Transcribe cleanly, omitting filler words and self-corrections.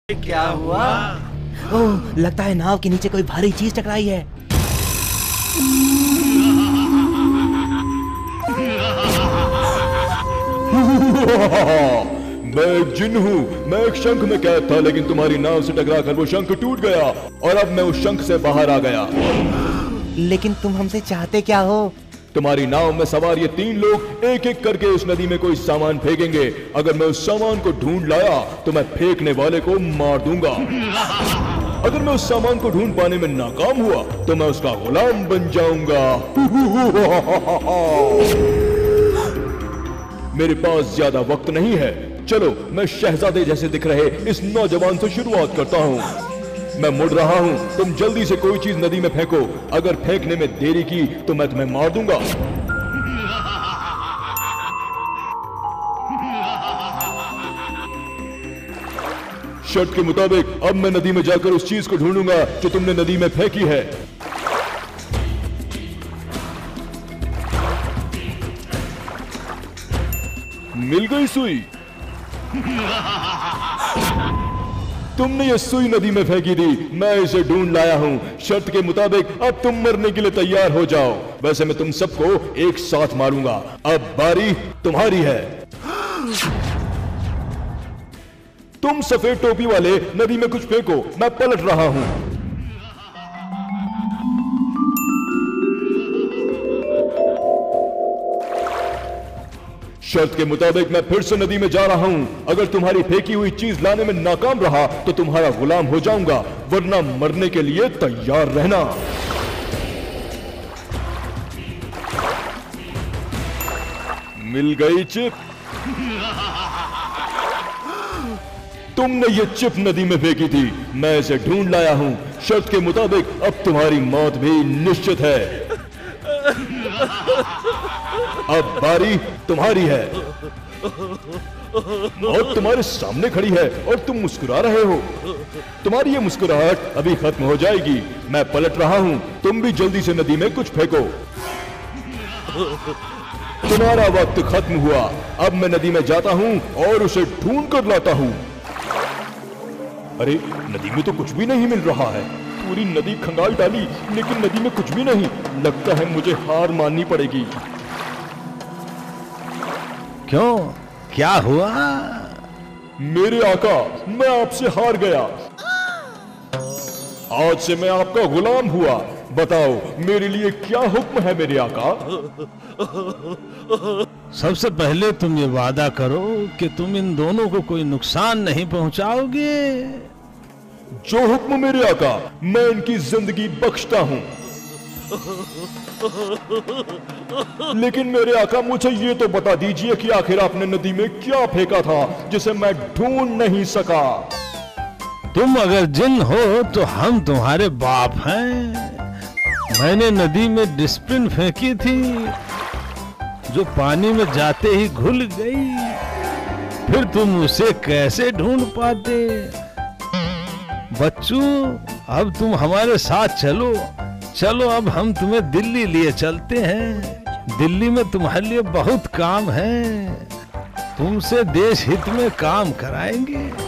क्या हुआ? ओह, लगता है नाव के नीचे कोई भारी चीज टकराई है। मैं एक जिन हूँ। मैं एक शंख में कैद था, लेकिन तुम्हारी नाव से टकरा कर वो शंख टूट गया और अब मैं उस शंख से बाहर आ गया। लेकिन तुम हमसे चाहते क्या हो? तुम्हारी नाव में सवार ये 3 लोग एक एक करके उस नदी में कोई सामान फेंकेंगे। अगर मैं उस सामान को ढूंढ लाया तो मैं फेंकने वाले को मार दूंगा। अगर मैं उस सामान को ढूंढ पाने में नाकाम हुआ तो मैं उसका गुलाम बन जाऊंगा। मेरे पास ज्यादा वक्त नहीं है। चलो, मैं शहजादे जैसे दिख रहे इस नौजवान से शुरुआत करता हूँ। मैं मुड़ रहा हूँ, तुम जल्दी से कोई चीज नदी में फेंको। अगर फेंकने में देरी की तो मैं तुम्हें मार दूंगा। शर्त के मुताबिक अब मैं नदी में जाकर उस चीज को ढूंढूंगा जो तुमने नदी में फेंकी है। मिल गई सुई। तुमने ये सुई नदी में फेंकी थी, मैं इसे ढूंढ लाया हूं। शर्त के मुताबिक अब तुम मरने के लिए तैयार हो जाओ। वैसे मैं तुम सबको एक साथ मारूंगा। अब बारी तुम्हारी है। तुम सफेद टोपी वाले नदी में कुछ फेंको, मैं पलट रहा हूं। शर्त के मुताबिक मैं फिर से नदी में जा रहा हूं। अगर तुम्हारी फेंकी हुई चीज लाने में नाकाम रहा तो तुम्हारा गुलाम हो जाऊंगा, वरना मरने के लिए तैयार रहना। मिल गई चिप। तुमने ये चिप नदी में फेंकी थी, मैं इसे ढूंढ लाया हूं। शर्त के मुताबिक अब तुम्हारी मौत भी निश्चित है। अब बारी तुम्हारी है। और तुम्हारे सामने खड़ी है और तुम मुस्कुरा रहे हो। तुम्हारी ये मुस्कुराहट अभी खत्म हो जाएगी। मैं पलट रहा हूं, तुम भी जल्दी से नदी में कुछ फेंको। तुम्हारा वक्त खत्म हुआ। अब मैं नदी में जाता हूं और उसे ढूंढ कर लाता हूं। अरे, नदी में तो कुछ भी नहीं मिल रहा है। पूरी नदी खंगाल डाली, लेकिन नदी में कुछ भी नहीं। लगता है मुझे हार माननी पड़ेगी। क्यों? क्या हुआ? मेरे आका, मैं आपसे हार गया। आज से मैं आपका गुलाम हुआ। बताओ, मेरे लिए क्या हुक्म है मेरे आका? सबसे पहले तुम ये वादा करो कि तुम इन दोनों को कोई नुकसान नहीं पहुंचाओगे। जो हुक्म मेरे आका, मैं इनकी जिंदगी बख्शता हूं। लेकिन मेरे आका, मुझे ये तो बता दीजिए कि आखिर आपने नदी में क्या फेंका था जिसे मैं ढूंढ नहीं सका? तुम अगर जिन हो तो हम तुम्हारे बाप हैं। मैंने नदी में डिस्पिन फेंकी थी जो पानी में जाते ही घुल गई। फिर तुम उसे कैसे ढूंढ पाते? बच्चों, अब तुम हमारे साथ चलो। चलो, अब हम तुम्हें दिल्ली लिए चलते हैं। दिल्ली में तुम्हारे लिए बहुत काम है। तुमसे देश हित में काम कराएंगे।